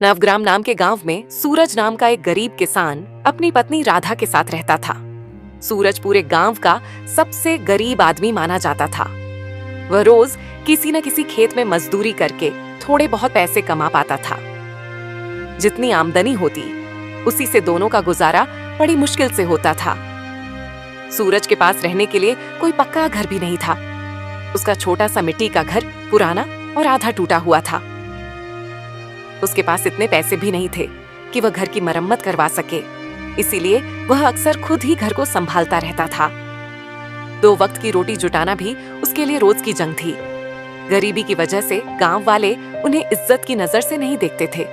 नवग्राम नाम के गांव में सूरज नाम का एक गरीब किसान अपनी पत्नी राधा के साथ रहता था। सूरज पूरे गांव का सबसे गरीब आदमी माना जाता था। वह रोज किसी न किसी खेत में मजदूरी करके थोड़े बहुत पैसे कमा पाता था। जितनी आमदनी होती उसी से दोनों का गुजारा बड़ी मुश्किल से होता था। सूरज के पास रहने के लिए कोई पक्का घर भी नहीं था। उसका छोटा सा मिट्टी का घर पुराना और आधा टूटा हुआ था। उसके पास इतने पैसे भी नहीं थे कि वह घर की मरम्मत करवा सके, इसीलिए वह अक्सर खुद ही घर को संभालता रहता था। 2 वक्त की रोटी जुटाना भी उसके लिए रोज की जंग थी। गरीबी की वजह से गांव वाले उन्हें इज्जत की नजर से नहीं देखते थे।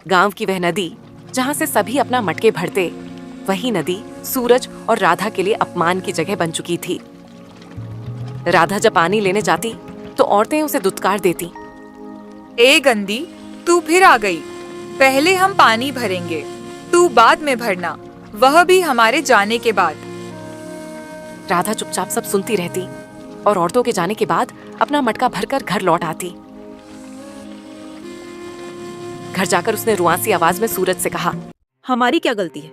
गांव की वह नदी जहां से सभी अपना मटके भरते, वही नदी सूरज और राधा के लिए अपमान की जगह बन चुकी थी। राधा जब पानी लेने जाती तो औरतें उसे दुत्कार देती। ए गंदी, तू फिर आ गई। पहले हम पानी भरेंगे, तू बाद में भरना, वह भी हमारे जाने के बाद। राधा चुपचाप सब सुनती रहती और औरतों के जाने के बाद अपना मटका भरकर घर लौट आती। घर जाकर उसने रुआंसी आवाज में सूरज से कहा, हमारी क्या गलती है?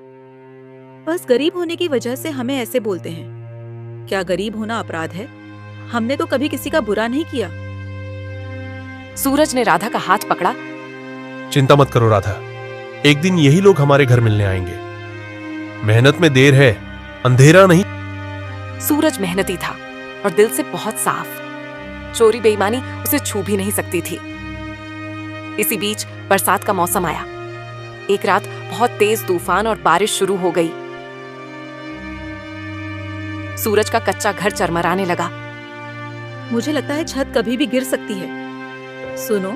बस गरीब होने की वजह से हमें ऐसे बोलते हैं। क्या गरीब होना अपराध है? हमने तो कभी किसी का बुरा नहीं किया। सूरज ने राधा का हाथ पकड़ा। चिंता मत करो राधा, एक दिन यही लोग हमारे घर मिलने आएंगे। मेहनत में देर है, अंधेरा नहीं। सूरज मेहनती था और दिल से बहुत साफ। चोरी बेईमानी उसे छू भी नहीं सकती थी। इसी बीच बरसात का मौसम आया। एक रात बहुत तेज तूफान और बारिश शुरू हो गई। सूरज का कच्चा घर चरमराने लगा। मुझे लगता है छत कभी भी गिर सकती है। सुनो,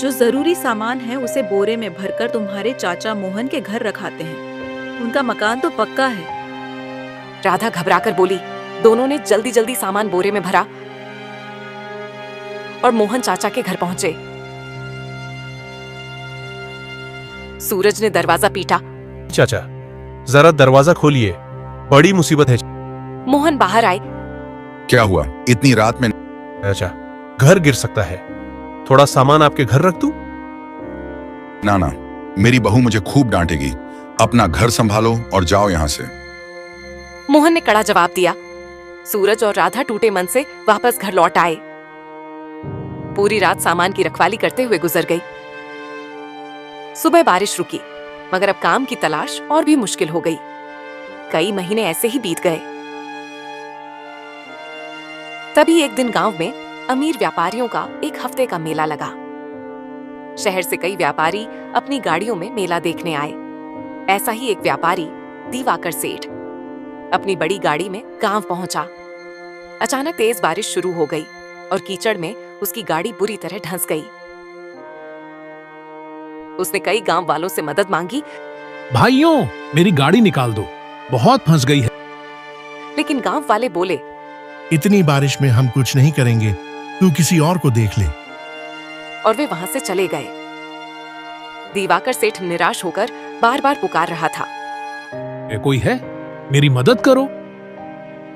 जो जरूरी सामान है उसे बोरे में भरकर तुम्हारे चाचा मोहन के घर रखाते हैं। उनका मकान तो पक्का है। राधा घबराकर बोली। दोनों ने जल्दी जल्दी सामान बोरे में भरा और मोहन चाचा के घर पहुंचे। सूरज ने दरवाजा पीटा। चाचा, जरा दरवाजा खोलिए, बड़ी मुसीबत है। मोहन बाहर आए। क्या हुआ इतनी रात में? चाचा, घर गिर सकता है, थोड़ा सामान आपके घर रख दूं? ना, मेरी बहू मुझे खूब डांटेगी। अपना घर संभालो और जाओ यहाँ से। मोहन ने कड़ा जवाब दिया। सूरज और राधा टूटे मन से वापस घर लौट आए। पूरी रात सामान की रखवाली करते हुए गुजर गई। सुबह बारिश रुकी, मगर अब काम की तलाश और भी मुश्किल हो गई। कई महीने ऐसे ही बीत गए। तभी एक दिन गांव में अमीर व्यापारियों का एक हफ्ते का मेला लगा। शहर से कई व्यापारी अपनी गाड़ियों में मेला देखने आए। ऐसा ही एक व्यापारी दिवाकर सेठ अपनी बड़ी गाड़ी में गांव पहुंचा। अचानक तेज बारिश शुरू हो गई और कीचड़ में उसकी गाड़ी बुरी तरह धंस गई। उसने कई गांव वालों से मदद मांगी। भाइयों, मेरी गाड़ी निकाल दो, बहुत फंस गई है। लेकिन गांव वाले बोले, इतनी बारिश में हम कुछ नहीं करेंगे, तू किसी और को देख ले। और वे वहां से चले गए। दिवाकर सेठ निराश होकर बार बार पुकार रहा था, कोई है, मेरी मदद करो।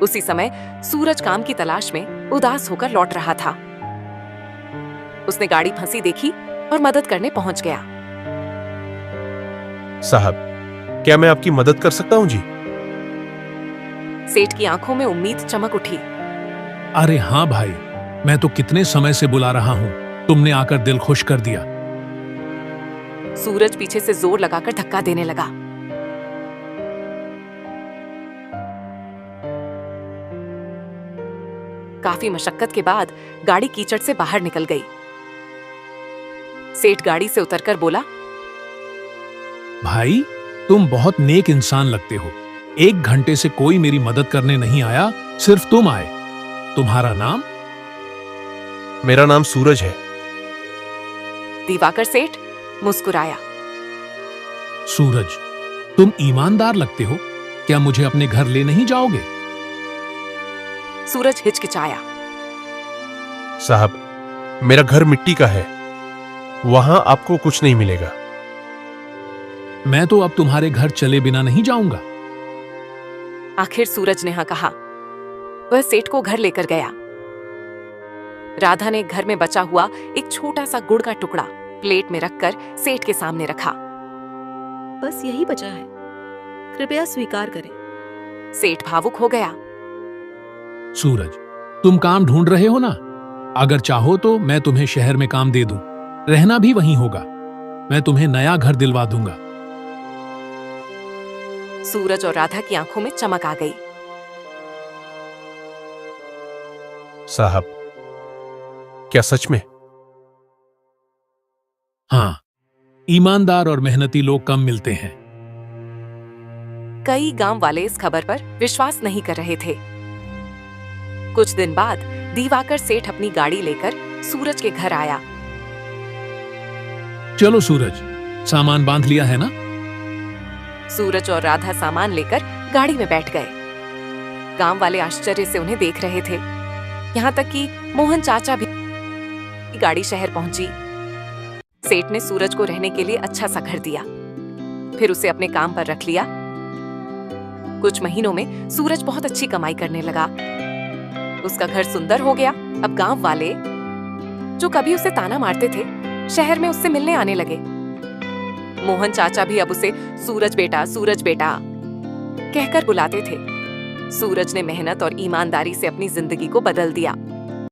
उसी समय सूरज काम की तलाश में उदास होकर लौट रहा था। उसने गाड़ी फंसी देखी और मदद करने पहुंच गया। साहब, क्या मैं आपकी मदद कर सकता हूं जी? सेठ की आंखों में उम्मीद चमक उठी। अरे हाँ भाई, मैं तो कितने समय से बुला रहा हूँ, तुमने आकर दिल खुश कर दिया। सूरज पीछे से जोर लगाकर धक्का देने लगा। काफी मशक्कत के बाद गाड़ी कीचड़ से बाहर निकल गई। सेठ गाड़ी से उतरकर बोला, भाई, तुम बहुत नेक इंसान लगते हो। 1 घंटे से कोई मेरी मदद करने नहीं आया, सिर्फ तुम आए। तुम्हारा नाम? मेरा नाम सूरज है। दिवाकर सेठ मुस्कुराया। सूरज, तुम ईमानदार लगते हो। क्या मुझे अपने घर ले नहीं जाओगे? सूरज हिचकिचाया। साहब, मेरा घर मिट्टी का है, वहां आपको कुछ नहीं मिलेगा। मैं तो अब तुम्हारे घर चले बिना नहीं जाऊंगा। आखिर सूरज ने हाँ कहा। वह सेठ को घर लेकर गया। राधा ने घर में बचा हुआ एक छोटा सा गुड़ का टुकड़ा प्लेट में रखकर सेठ के सामने रखा। बस यही बचा है, कृपया स्वीकार करें। सेठ भावुक हो गया। सूरज, तुम काम ढूंढ रहे हो ना? अगर चाहो तो मैं तुम्हें शहर में काम दे दूं, रहना भी वहीं होगा। मैं तुम्हें नया घर दिलवा दूंगा। सूरज और राधा की आंखों में चमक आ गई। साहब, क्या सच में? हाँ, ईमानदार और मेहनती लोग कम मिलते हैं। कई गांव वाले इस खबर पर विश्वास नहीं कर रहे थे। कुछ दिन बाद दिवाकर सेठ अपनी गाड़ी लेकर सूरज के घर आया। चलो सूरज, सामान बांध लिया है ना? सूरज और राधा सामान लेकर गाड़ी में बैठ गए। गांव वाले आश्चर्य से उन्हें देख रहे थे। यहाँ तक कि मोहन चाचा भी गाड़ी शहर पहुंची। सेठ ने सूरज को रहने के लिए अच्छा सा घर दिया, फिर उसे अपने काम पर रख लिया। कुछ महीनों में सूरज बहुत अच्छी कमाई करने लगा। उसका घर सुंदर हो गया। अब गांव वाले जो कभी उसे ताना मारते थे, शहर में उससे मिलने आने लगे। मोहन चाचा भी अब उसे सूरज बेटा कहकर बुलाते थे। सूरज ने मेहनत और ईमानदारी से अपनी जिंदगी को बदल दिया।